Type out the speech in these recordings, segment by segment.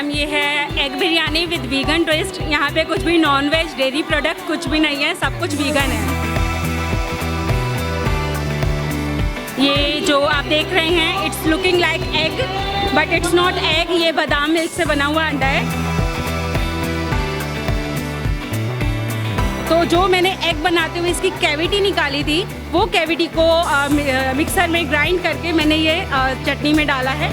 Ma'am ये है egg biryani with vegan twist. यहाँ पे कुछ भी नॉन वेज डेयरी प्रोडक्ट कुछ भी नहीं है, सब कुछ वीगन है। ये जो आप देख रहे हैं it's looking like egg but it's not egg, ये बादाम मिल्क से बना हुआ अंडा है। तो जो मैंने एग बनाते हुए इसकी कैविटी निकाली थी, वो कैविटी को मिक्सर में ग्राइंड करके मैंने ये चटनी में डाला है।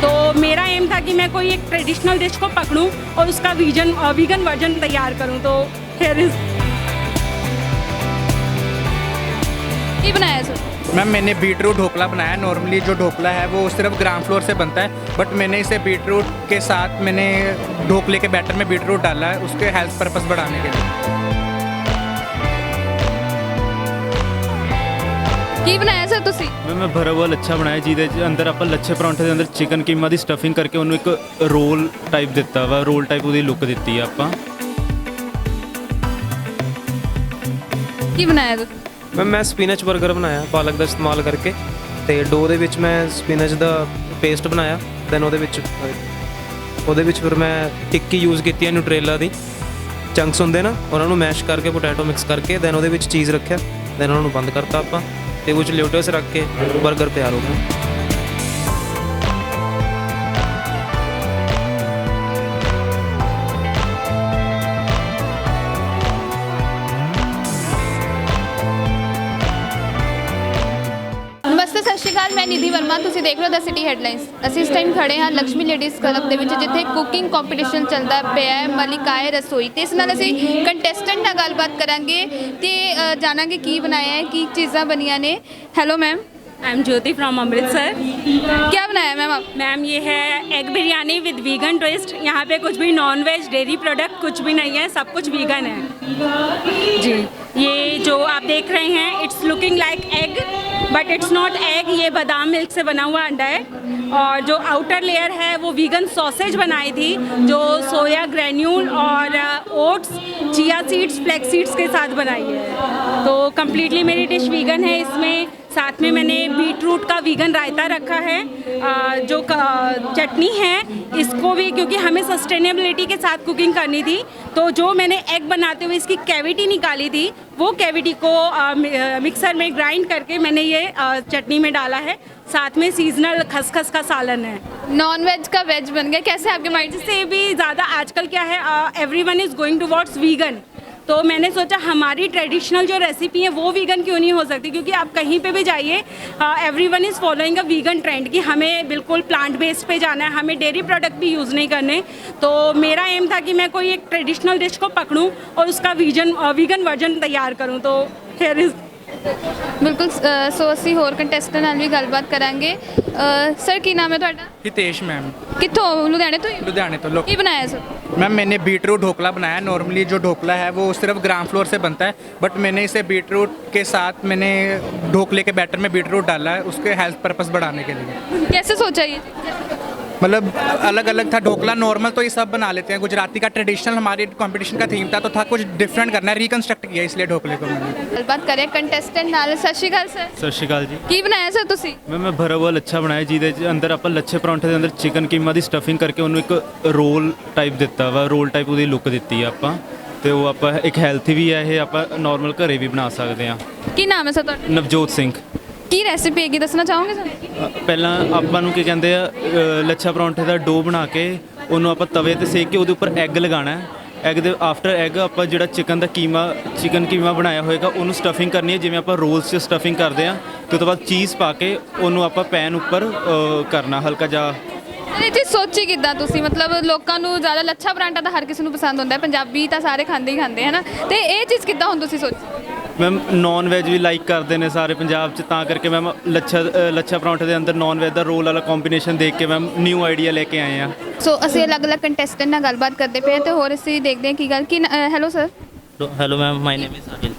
तो मेरा एम था कि मैं कोई एक ट्रेडिशनल डिश को पकड़ूं और उसका वीगन वर्जन तैयार करूं। तो हियर इज ਕੀ बनाया सर? मैम मैंने बीटरूट ढोकला बनाया। नॉर्मली जो ढोकला है वो सिर्फ ग्राम फ्लोर से बनता है, बट मैंने इसे बीटरूट के साथ मैंने ढोकले के बैटर में बीटरूट डाला है उसके हेल्थ पर्पस बढ़ाने के लिए। ਕੀ ਬਣਾਇਆ ਸਰ ਤੁਸੀਂ? ਮੈਂ ਭਰਾ ਹੁਆ ਲੱਛਾ ਬਣਾਇਆ ਜਿਹਦੇ ਅੰਦਰ ਆਪਾਂ ਲੱਛੇ ਪਰੌਂਠੇ ਦੇ ਅੰਦਰ ਚਿਕਨ ਕੀਮਾ ਦੀ ਸਟਫਿੰਗ ਕਰਕੇ ਉਹਨੂੰ ਇੱਕ ਰੋਲ ਟਾਈਪ ਦਿੱਤਾ ਵਾ, ਰੋਲ ਟਾਈਪ ਉਹਦੀ ਲੁੱਕ ਦਿੱਤੀ ਆ ਆਪਾਂ। ਕੀ ਬਣਾਇਆ ਤੁਸੀਂ? ਮੈਂ ਸਪੀਨਚ 버ਗਰ ਬਣਾਇਆ ਪਾਲਕ ਦਾ ਇਸਤੇਮਾਲ ਕਰਕੇ, ਤੇ ਡੋ ਦੇ ਵਿੱਚ ਮੈਂ ਸਪੀਨਚ ਦਾ ਪੇਸਟ ਬਣਾਇਆ। ਦੈਨ ਉਹਦੇ ਵਿੱਚ ਫਿਰ ਮੈਂ ਟਿੱਕੀ ਯੂਜ਼ ਕੀਤੀ ਹੈ ਨਿਊਟਰੇਲਾ ਦੀ, ਚੰਕਸ ਹੁੰਦੇ ਨਾ ਉਹਨਾਂ ਨੂੰ ਮੈਸ਼ ਕਰਕੇ ਪੋਟੈਟੋ ਮਿਕਸ ਕਰਕੇ, ਦੈਨ ਉਹਦੇ ਵਿੱਚ ਚੀਜ਼ ਰੱਖਿਆ, ਦੈਨ ਉਹਨਾਂ ਨੂੰ ਬੰਦ ਕਰਤਾ ਆਪਾਂ, ਤੇ ਕੁਝ ਲਿਓਟਸ ਰੱਖ ਕੇ 버ਗਰ ਤਿਆਰ ਹੋ ਗਿਆ। ਨਮਸਤੇ, ਸਤਿ ਸ਼੍ਰੀ ਅਕਾਲ। ਮੈਂ ਨਿਧੀ ਵਰਮਾ, ਤੁਸੀਂ ਦੇਖ ਰਹੇ ਹੋ ਦ ਸਿਟੀ ਹੈਡਲਾਈਨਸ। ਅਸੀਂ ਇਸ ਟਾਈਮ ਖੜੇ ਹਾਂ ਲక్ష్ਮੀ ਲੇਡੀਜ਼ ਕਲੱਬ ਦੇ ਵਿੱਚ, ਜਿੱਥੇ ਕੁਕਿੰਗ ਕੰਪੀਟੀਸ਼ਨ ਚੱਲਦਾ ਪਿਆ ਹੈ ਮਲਿਕਾਏ ਰਸੋਈ। ਤੇ ਇਸ ਨਾਲ ਅਸੀਂ ਕੰਟੈਸਟੈਂਟ ਨਾਲ ਗੱਲਬਾਤ ਕਰਾਂਗੇ ਤੇ ਜਾਣਾਂਗੇ ਕੀ ਬਣਾਇਆ ਹੈ, ਕੀ ਚੀਜ਼ਾਂ ਬਣੀਆਂ ਨੇ। Hello ma'am. I am Jyoti from Amritsar. क्या बनाया मैम आप? मैम ये है egg biryani with vegan twist. यहाँ पे कुछ भी नॉन वेज डेयरी प्रोडक्ट कुछ भी नहीं है, सब कुछ वीगन है जी। ये जो आप देख रहे हैं it's looking like egg but it's not egg, ये बादाम मिल्क से बना हुआ अंडा है। और जो आउटर लेयर है वो वीगन सॉसेज बनाई थी, जो सोया ग्रेन्यूल और oats, chia seeds, flax seeds के साथ बनाई है। तो कम्प्लीटली मेरी डिश वीगन है। इसमें साथ में मैंने बीटरूट का वीगन रायता रखा है। जो चटनी है इसको भी, क्योंकि हमें सस्टेनेबिलिटी के साथ कुकिंग करनी थी, तो जो मैंने एग बनाते हुए इसकी कैविटी निकाली थी, वो कैविटी को मिक्सर में ग्राइंड करके मैंने ये चटनी में डाला है। साथ में सीजनल खसखस का सालन है। नॉन वेज का वेज बन गया, कैसे आपके माइंड से? से भी ज़्यादा आजकल क्या है, everyone is going towards vegan. तो मैंने सोचा हमारी ट्रेडिशनल जो रेसिपी है वो वीगन क्यों नहीं हो सकती, क्योंकि आप कहीं पे भी जाइए everyone is following a vegan trend कि हमें बिल्कुल प्लांट बेस्ड पे जाना है, हमें डेयरी प्रोडक्ट भी यूज़ नहीं करने। तो मेरा एम था कि मैं कोई एक ट्रेडिशनल डिश को पकड़ूं और उसका वीगन वर्जन तैयार करूं। तो हियर इज़ ਬਿਲਕੁਲ। ਸੋ ਅਸੀਂ ਹੋਰ ਕੰਟੈਸਟੈਂਟ ਨਾਲ ਵੀ ਗੱਲਬਾਤ ਕਰਾਂਗੇ। ਸਰ ਕੀ ਨਾਮ ਹੈ ਤੁਹਾਡਾ? हितेश मैम, ਕਿੱਥੋਂ? ਲੁਧਿਆਣੇ ਤੋਂ ਹੀ? लुधियाने तो लोग। ਕੀ ਬਣਾਇਆ ਸਰ? मैम मैंने बीटरूट ढोकला बनाया। नॉर्मली जो ढोकला है वो सिर्फ ग्राम फ्लोर से बनता है, बट मैंने इसे बीटरूट के साथ मैंने ढोकले के बैटर में बीटरूट डाला है उसके हेल्थ पर्पस बढ़ाने के लिए। कैसे सोचा ये? मतलब अलग अलग था ढोकला। नॉर्मल तो ये सब बना लेते हैं, गुजराती का ट्रेडिशनल हमारे कंपटीशन का थीम था, तो था कुछ डिफरेंट करना है, रिकंस्ट्रक्ट किया इसलिए ढोकले को मैंने। ਗੱਲਬਾਤ ਕਰਿਆ ਕੰਟੈਸਟੈਂਟ ਨਾਲ। ਸਤਿ ਸ਼੍ਰੀ ਅਕਾਲ ਸਰ। ਸਤਿ ਸ਼੍ਰੀ ਅਕਾਲ ਜੀ। ਕੀ ਬਣਾਇਆ ਸਰ ਤੁਸੀਂ? ਮੈਂ ਭਰਾ ਹੁਆ ਲੱਛਾ ਬਣਾਇਆ ਜਿਹਦੇ ਅੰਦਰ ਆਪਾਂ ਲੱਛੇ ਪਰੌਂਠੇ ਦੇ ਅੰਦਰ ਚਿਕਨ ਕੀਮਾ ਦੀ ਸਟਫਿੰਗ ਕਰਕੇ ਉਹਨੂੰ ਇੱਕ ਰੋਲ ਟਾਈਪ ਦਿੱਤਾ ਵਾ, ਰੋਲ ਟਾਈਪ ਉਹਦੀ ਲੁੱਕ ਦਿੱਤੀ ਆ ਆਪਾਂ। ਤੇ ਉਹ ਆਪਾਂ ਇੱਕ ਹੈਲਥੀ ਵੀ ਹੈ, ਇਹ ਆਪਾਂ ਨਾਰਮਲ ਘਰੇ ਵੀ ਬਣਾ ਸਕਦੇ ਹਾਂ। ਕੀ ਨਾਮ ਹੈ ਸਰ ਤੁਹਾਡਾ? ਨਵਜੋਤ ਸਿੰਘ। ਕੀ ਰੈਸਿਪੀ ਹੈਗੀ, ਦੱਸਣਾ ਚਾਹੋਗੇ ਸਰ? ਪਹਿਲਾਂ ਆਪਾਂ ਨੂੰ ਕੀ ਕਹਿੰਦੇ ਆ, ਲੱਛਾ ਪਰੌਂਠੇ ਦਾ ਡੋ ਬਣਾ ਕੇ ਉਹਨੂੰ ਆਪਾਂ ਤਵੇ ਤੇ ਸੇਕ ਕੇ ਉਹਦੇ ਉੱਪਰ ਐਗ ਲਗਾਉਣਾ ਹੈ। ਐਗ ਦੇ ਆਫਟਰ ਐਗ ਆਪਾਂ ਜਿਹੜਾ ਚਿਕਨ ਕੀਮਾ ਬਣਾਇਆ ਹੋਏਗਾ ਉਹਨੂੰ ਸਟਫਿੰਗ ਕਰਨੀ ਹੈ, ਜਿਵੇਂ ਆਪਾਂ ਰੋਲਸ 'ਚ ਸਟਫਿੰਗ ਕਰਦੇ ਆ। ਤੇ ਉਹ ਤੋਂ ਬਾਅਦ ਚੀਜ਼ ਪਾ ਕੇ ਉਹਨੂੰ ਆਪਾਂ ਪੈਨ ਉੱਪਰ ਕਰਨਾ ਹਲਕਾ ਜਿਹਾ। ਇਹ ਚੀਜ਼ ਸੋਚੀ ਕਿੱਦਾਂ ਤੁਸੀਂ? ਮਤਲਬ ਲੋਕਾਂ ਨੂੰ ਜ਼ਿਆਦਾ ਲੱਛਾ ਪਰਾਂਠਾ ਤਾਂ ਹਰ ਕਿਸੇ ਨੂੰ ਪਸੰਦ ਹੁੰਦਾ ਹੈ, ਪੰਜਾਬੀ ਤਾਂ ਸਾਰੇ ਖਾਂਦੇ ਹੀ ਖਾਂਦੇ ਹੈ ਨਾ, ਤੇ ਇਹ ਚੀਜ਼ ਕਿੱਦਾਂ ਹੁਣ ਤੁਸੀਂ ਸੋਚੀ? ਮੈਮ ਨੌਨ ਵੈਜ ਵੀ ਲਾਈਕ ਕਰਦੇ ਨੇ ਸਾਰੇ ਪੰਜਾਬ 'ਚ, ਤਾਂ ਕਰਕੇ ਮੈਮ ਲੱਛਾ ਪਰੌਂਠੇ ਦੇ ਅੰਦਰ ਨੌਨ ਵੈਜ ਦਾ ਰੋਲ ਵਾਲਾ ਕੰਬੀਨੇਸ਼ਨ ਦੇਖ ਕੇ ਮੈਮ ਨਿਊ ਆਈਡੀਆ ਲੈ ਕੇ ਆਏ ਆ। ਸੋ ਅਸੀਂ ਅਲੱਗ-ਅਲੱਗ ਕੰਟੈਸਟੈਂਟ ਨਾਲ ਗੱਲਬਾਤ ਕਰਦੇ ਪਏ ਹਾਂ ਤੇ ਹੋਰ ਅਸੀਂ ਦੇਖਦੇ ਹਾਂ ਕੀ ਗੱਲ। ਕੀ hello sir. Hello ma'am, my name is Sahil.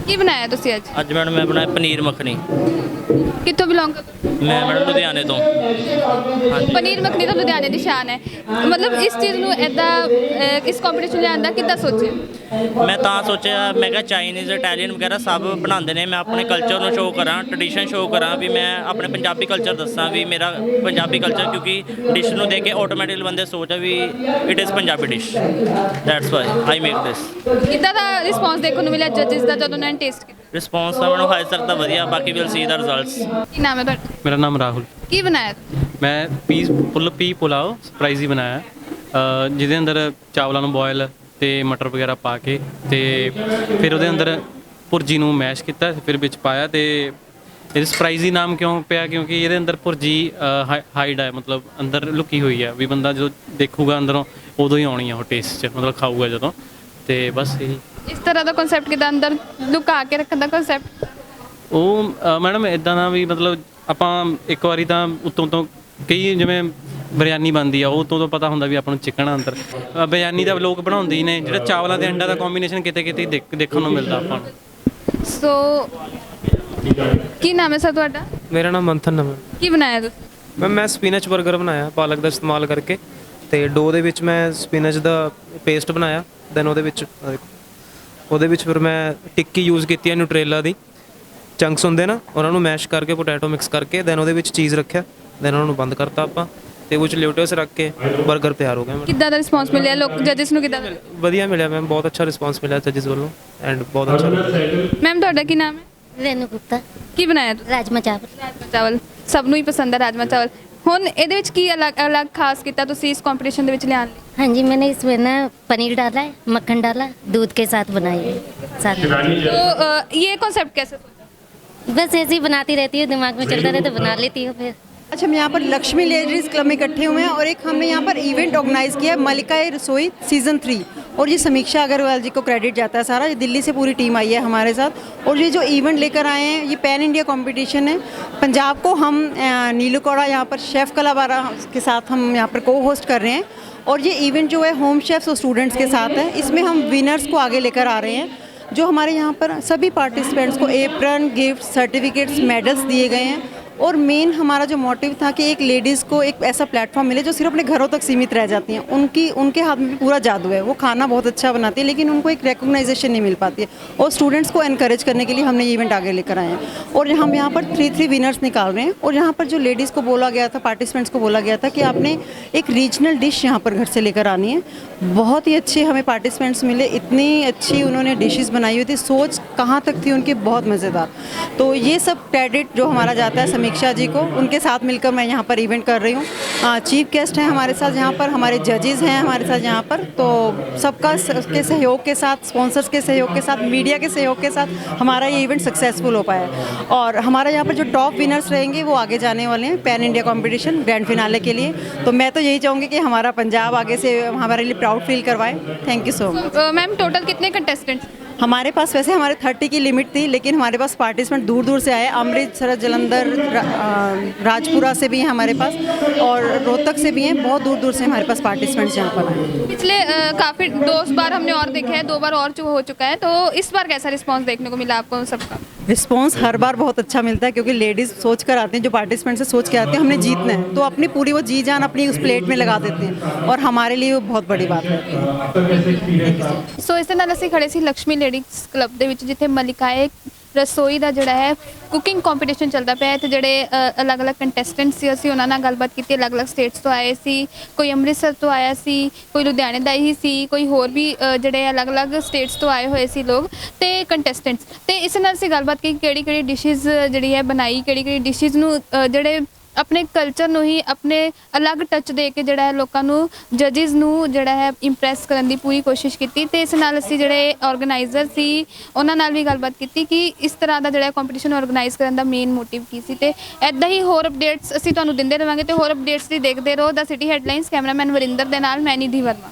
ਕੀ ਬਣਾਇਆ ਤੁਸੀਂ ਅੱਜ? ਅੱਜ ਮੈਡਮ ਮੈਂ ਬਣਾਇਆ ਪਨੀਰ ਮੱਖਣੀ। ਕਿੱਥੋਂ ਬਿਲੋਂਗ ਕਰਦੇ ਮੈਂ ਮੈਡਮ ਲੁਧਿਆਣੇ ਤੋਂ ਹੋ? ਪਨੀਰ ਮੱਖਣੀ ਤਾਂ ਲੁਧਿਆਣੇ ਦੀ ਸ਼ਾਨ ਹੈ, ਮਤਲਬ ਇਸ ਚੀਜ਼ ਨੂੰ ਐਦਾਂ ਇਸ ਕੰਪੀਟੀਸ਼ਨ ਲਿਆਂਦਾ ਕਿੱਦਾਂ ਸੋਚਿਆ? ਮੈਂ ਤਾਂ ਸੋਚਿਆ, ਮੈਂ ਕਿਹਾ ਚਾਈਨੀਜ਼ ਇਟਾਲੀਅਨ ਵਗੈਰਾ ਸਭ ਬਣਾਉਂਦੇ ਨੇ, ਮੈਂ ਆਪਣੇ ਕਲਚਰ ਨੂੰ ਸ਼ੋਅ ਕਰਾਂ, ਟ੍ਰੈਡੀਸ਼ਨ ਸ਼ੋਅ ਕਰਾਂ, ਵੀ ਮੈਂ ਆਪਣੇ ਪੰਜਾਬੀ ਕਲਚਰ ਦੱਸਾਂ ਵੀ ਮੇਰਾ ਪੰਜਾਬੀ ਕਲਚਰ, ਕਿਉਂਕਿ ਡਿਸ਼ ਨੂੰ ਦੇਖ ਕੇ ਆਟੋਮੈਟਿਕਲੀ ਬੰਦੇ ਸੋਚਦਾ ਵੀ it is Punjabi dish, that's why I make this. ਕਿੱਦਾਂ ਦਾ ਰਿਸਪੌਂਸ ਦੇਖਣ ਨੂੰ ਮਿਲਿਆ ਜੱਜਿਸ ਦਾ ਜਦੋਂ ਉਹਨਾਂ ਨੇ ਟੇਸਟ ਕੀਤਾ? ਰਿਸਪੌਂਸ ਤਾਂ ਮੈਨੂੰ ਹਾਈ ਤੱਕ ਤਾਂ ਵਧੀਆ, ਬਾਕੀ ਵਿਲ ਸੀ ਦਾ ਰਿਜ਼ਲਟਸ। ਕੀ ਨਾਮ ਹੈ ਤੁਹਾਡਾ? मेरा नाम राहुल। ਕੀ ਬਣਾਇਆ? ਮੈਂ ਪੀ ਪੁਲਾਓ ਸਰਪ੍ਰਾਈਜ਼ ਹੀ ਬਣਾਇਆ, ਜਿਹਦੇ ਅੰਦਰ ਚਾਵਲਾਂ ਨੂੰ ਬੋਇਲ ਤੇ ਮਟਰ ਵਗੈਰਾ ਪਾ ਕੇ ਤੇ ਫਿਰ ਉਹਦੇ ਅੰਦਰ ਭੁਰਜੀ ਨੂੰ ਮੈਸ਼ ਕੀਤਾ, ਫਿਰ ਵਿੱਚ ਪਾਇਆ ਤੇ ਇਹ ਸਰਪ੍ਰਾਈਜ਼ ਹੀ ਨਾਮ ਕਿਉਂ ਪਿਆ ਕਿਉਂਕਿ ਇਹਦੇ ਅੰਦਰ ਭੁਰਜੀ ਹਾਈਡ ਹੈ, ਮਤਲਬ ਅੰਦਰ ਲੁਕੀ ਹੋਈ ਹੈ, ਵੀ ਬੰਦਾ ਜਦੋਂ ਦੇਖੂਗਾ ਅੰਦਰੋਂ ਉਦੋਂ ਹੀ ਆਉਣੀ ਆ ਉਹ ਟੇਸਟ 'ਚ, ਮਤਲਬ ਖਾਊਗਾ ਜਦੋਂ, ਤੇ ਬਸ ਇਹੀ। ਇਸ ਤਰ੍ਹਾਂ ਦਾ ਕਨਸੈਪਟ ਕਿਦਾਂ ਅੰਦਰ ਲੁਕਾ ਕੇ ਰੱਖਣ ਦਾ ਕਨਸੈਪਟ? ਉਹ ਮੈਡਮ ਇਦਾਂ ਦਾ ਵੀ ਮਤਲਬ ਆਪਾਂ ਇੱਕ ਵਾਰੀ ਤਾਂ ਉੱਤੋਂ ਤੋਂ ਕਈ ਜਿਵੇਂ ਬਿਰਿਆਨੀ ਬਣਦੀ ਆ ਉਹ ਤੋਂ ਪਤਾ ਹੁੰਦਾ ਵੀ ਆਪਾਂ ਨੂੰ ਚਿਕਨ ਆ ਅੰਦਰ, ਬਿਰਿਆਨੀ ਦਾ ਲੋਕ ਬਣਾਉਂਦੇ ਹੀ ਨੇ, ਜਿਹੜਾ ਚਾਵਲਾਂ ਤੇ ਅੰਡਾ ਦਾ ਕੰਬੀਨੇਸ਼ਨ ਕਿਤੇ ਕਿਤੇ ਦੇਖਣ ਨੂੰ ਮਿਲਦਾ ਆਪਾਂ ਨੂੰ। ਸੋ ਕੀ ਨਾਮ ਹੈ ਸਰ ਤੁਹਾਡਾ? ਮੇਰਾ ਨਾਮ ਮੰਥਨ ਹੈ। ਕੀ ਬਣਾਇਆ ਤੁਸੀਂ? ਮੈਂ ਸਪਿਨਚ 버ਗਰ ਬਣਾਇਆ ਪਾਲਕ ਦਾ ਇਸਤੇਮਾਲ ਕਰਕੇ, ਤੇ ਡੋ ਦੇ ਵਿੱਚ ਮੈਂ ਸਪਿਨਚ ਦਾ ਪੇਸਟ ਬਣਾਇਆ, ਦੈਨ ਉਹਦੇ ਵਿੱਚ ਫਿਰ ਮੈਂ ਟਿੱਕੀ ਯੂਜ਼ ਕੀਤੀ ਹੈ ਨਿਊਟਰੇਲਾ ਦੀ, ਚੰਕਸ ਹੁੰਦੇ ਨਾ ਉਹਨਾਂ ਨੂੰ ਮੈਸ਼ ਕਰਕੇ ਪੋਟੈਟੋ ਮਿਕਸ ਕਰਕੇ, ਦੈਨ ਉਹਦੇ ਵਿੱਚ ਚੀਜ਼ ਰੱਖਿਆ, ਦੈਨ ਉਹਨਾਂ ਨੂੰ ਬੰਦ ਕਰਤਾ ਆਪਾਂ, ਤੇ ਉਹ 'ਚ ਲਿਓਟਸ ਰੱਖ ਕੇ 버ਗਰ ਤਿਆਰ ਹੋ ਗਿਆ। ਕਿੱਦਾਂ ਦਾ ਰਿਸਪੌਂਸ ਮਿਲਿਆ ਲੋਕ ਜੱਜਿਸ ਨੂੰ? ਕਿੱਦਾਂ ਦਾ? ਵਧੀਆ ਮਿਲਿਆ ਮੈਮ, ਬਹੁਤ ਅੱਛਾ ਰਿਸਪੌਂਸ ਮਿਲਿਆ ਜੱਜਿਸ ਵੱਲੋਂ ਐਂਡ ਬਹੁਤ ਅੱਛਾ। ਮੈਮ ਤੁਹਾਡਾ ਕੀ ਨਾਮ ਹੈ? रेनू गुप्ता। ਕੀ ਬਣਾਇਆ ਤੁਸੀਂ? राजमा चावल। ਰਾਜਮਾ ਚਾਵਲ ਸਭ ਨੂੰ ਹੀ ਪਸੰਦ ਹੈ ਰਾਜਮਾ ਚਾਵਲ। ਹੁਣ ਇਹਦੇ ਵਿੱਚ ਕੀ ਅਲੱਗ ਖਾਸ ਕੀਤਾ ਤੁਸੀਂ ਇਸ ਕੰਪੀਟੀਸ਼ਨ ਦੇ ਵਿੱਚ ਲਿਆਉਣ ਲਈ? हाँ जी, मैंने इसमें ना पनीर डाला है, मक्खन डाला, दूध के साथ बनाई है साथ में। तो ये कॉन्सेप्ट कैसे सोचा? बस ऐसे ही बनाती रहती हूँ, दिमाग में चलता रहता बना लेती हूँ फिर। अच्छा, हम यहाँ पर लक्ष्मी लेडीज़ क्लब में इकट्ठे हुए हैं और एक हमने यहाँ पर इवेंट ऑर्गेनाइज़ किया है, मलिकाए रसोई सीज़न 3, और ये समीक्षा अग्रवाल जी को क्रेडिट जाता है सारा। ये दिल्ली से पूरी टीम आई है हमारे साथ, और ये जो इवेंट लेकर आए हैं ये पैन इंडिया कंपटीशन है। पंजाब को हम नीलू कौड़ा यहाँ पर शेफ़ कलाबारा के साथ हम यहाँ पर को होस्ट कर रहे हैं, और ये इवेंट जो है होम शेफ्स और स्टूडेंट्स के साथ है। इसमें हम विनर्स को आगे लेकर आ रहे हैं। जो हमारे यहाँ पर सभी पार्टिसिपेंट्स को एप्रन, गिफ्ट, सर्टिफिकेट्स, मेडल्स दिए गए हैं, और मेन हमारा जो मोटिव था कि एक लेडीज़ को एक ऐसा प्लेटफॉर्म मिले जो सिर्फ अपने घरों तक सीमित रह जाती हैं। उनके हाथ में भी पूरा जादू है, वो खाना बहुत अच्छा बनाती है लेकिन उनको एक रिकॉग्नाइजेशन नहीं मिल पाती है, और स्टूडेंट्स को एनकरेज करने के लिए हमने ये इवेंट आगे लेकर आए हैं। और हम यहाँ पर 3 विनर्स निकाल रहे हैं, और यहाँ पर जो लेडीज़ को बोला गया था, पार्टिसिपेंट्स को बोला गया था कि आपने एक रीजनल डिश यहाँ पर घर से लेकर आनी है। बहुत ही अच्छे हमें पार्टिसिपेंट्स मिले, इतनी अच्छी उन्होंने डिशेस बनाई हुई थी, सोच कहाँ तक थी उनकी, बहुत मज़ेदार। तो ये सब क्रेडिट जो हमारा जाता है समीक्षा जी को, उनके साथ मिलकर मैं यहाँ पर इवेंट कर रही हूँ। चीफ गेस्ट हैं हमारे साथ यहाँ पर, हमारे जजेस हैं हमारे साथ यहाँ पर, तो सबका के सहयोग के साथ, स्पॉन्सर्स के सहयोग के साथ, मीडिया के सहयोग के साथ हमारा ये इवेंट सक्सेसफुल हो पाया। और हमारा यहाँ पर जो टॉप विनर्स रहेंगे वो आगे जाने वाले हैं pan India competition grand finale के लिए। तो मैं तो यही चाहूँगी कि हमारा पंजाब आगे से हमारे लिए प्राउड फील करवाए। Thank you so much. Ma'am total कितने कंटेस्टेंट्स? हमारे पास वैसे हमारे 30 की लिमिट थी, लेकिन हमारे पास पार्टिसिपेंट दूर दूर से आए, अमृतसर, जलंधर, राजपुरा से भी हैं हमारे पास, और रोहतक से भी हैं, बहुत दूर दूर से हमारे पास पार्टिसिपेंट्स यहाँ पर आए। पिछले काफ़ी 2 बार हमने और देखे हैं, 2 बार और हो चुका है, तो इस बार कैसा रिस्पांस देखने को मिला आपको सबका? रिस्पांस हर बार बहुत अच्छा मिलता है, क्योंकि लेडीज़ सोच कर आती हैं, जो पार्टिसिपेंट से सोच के आते हैं हमने जीतना है, तो अपनी पूरी वो जी जान अपनी उस प्लेट में लगा देते हैं, और हमारे लिए वो बहुत बड़ी बात है। ਸੋ ਇਸ ਦੇ ਨਾਲ ਅਸੀਂ ਖੜੇ ਸੀ ਲక్ష్ਮੀ ਲੇਡੀਜ਼ ਕਲੱਬ ਦੇ ਵਿੱਚ, ਜਿੱਥੇ ਮਲਿਕਾਏ ਰਸੋਈ ਦਾ ਜਿਹੜਾ ਹੈ ਕੁਕਿੰਗ ਕੰਪੀਟੀਸ਼ਨ ਚੱਲਦਾ ਪਿਆ ਹੈ, ਤੇ ਜਿਹੜੇ ਅਲੱਗ-ਅਲੱਗ ਕੰਟੈਸਟੈਂਟ ਸੀ ਅਸੀਂ ਉਹਨਾਂ ਨਾਲ ਗੱਲਬਾਤ ਕੀਤੀ। ਅਲੱਗ-ਅਲੱਗ ਸਟੇਟਸ ਤੋਂ ਆਏ ਸੀ, ਕੋਈ ਅੰਮ੍ਰਿਤਸਰ ਤੋਂ ਆਇਆ ਸੀ, ਕੋਈ ਲੁਧਿਆਣੇ ਦਾ ਹੀ ਸੀ, ਕੋਈ ਹੋਰ ਵੀ ਜਿਹੜੇ ਅਲੱਗ-ਅਲੱਗ ਸਟੇਟਸ ਤੋਂ ਆਏ ਹੋਏ ਸੀ ਲੋਕ ਤੇ ਕੰਟੈਸਟੈਂਟਸ। ਤੇ ਇਸ ਨਾਲ ਅਸੀਂ ਗੱਲਬਾਤ ਕੀਤੀ ਕਿਹੜੀ-ਕਿਹੜੀ ਡਿਸ਼ਿਜ਼ ਜਿਹੜੀ ਹੈ ਬਣਾਈ, ਕਿਹੜੀ-ਕਿਹੜੀ ਡਿਸ਼ਿਜ਼ ਨੂੰ ਜਿਹੜੇ ਆਪਣੇ ਕਲਚਰ ਨੂੰ ਹੀ ਆਪਣੇ ਅਲੱਗ ਟੱਚ ਦੇ ਕੇ ਜਿਹੜਾ ਹੈ ਲੋਕਾਂ ਨੂੰ, ਜੱਜਿਸ ਨੂੰ ਜਿਹੜਾ ਹੈ ਇੰਪ੍ਰੈਸ ਕਰਨ ਦੀ ਪੂਰੀ ਕੋਸ਼ਿਸ਼ ਕੀਤੀ। ਤੇ ਇਸ ਨਾਲ ਅਸੀਂ ਜਿਹੜੇ ਆਰਗੇਨਾਈਜ਼ਰ ਸੀ ਉਹਨਾਂ ਨਾਲ ਵੀ ਗੱਲਬਾਤ ਕੀਤੀ ਕਿ ਇਸ ਤਰ੍ਹਾਂ ਦਾ ਜਿਹੜਾ ਕੰਪੀਟੀਸ਼ਨ ਆਰਗੇਨਾਈਜ਼ ਕਰਨ ਦਾ ਮੇਨ ਮੋਟਿਵ ਕੀ ਸੀ। ਤੇ ਐਦਾਂ ਹੀ ਹੋਰ ਅਪਡੇਟਸ ਅਸੀਂ ਤੁਹਾਨੂੰ ਦਿੰਦੇ ਰਹਾਂਗੇ, ਤੇ ਹੋਰ ਅਪਡੇਟਸ ਲਈ ਦੇਖਦੇ ਰਹੋ ਦਾ ਸਿਟੀ ਹੈਡਲਾਈਨਸ। ਕੈਮਰਾਮੈਨ ਵਰਿੰਦਰ ਦੇ ਨਾਲ ਮੈਂ ਨਿਧੀ ਵਰਮਾ।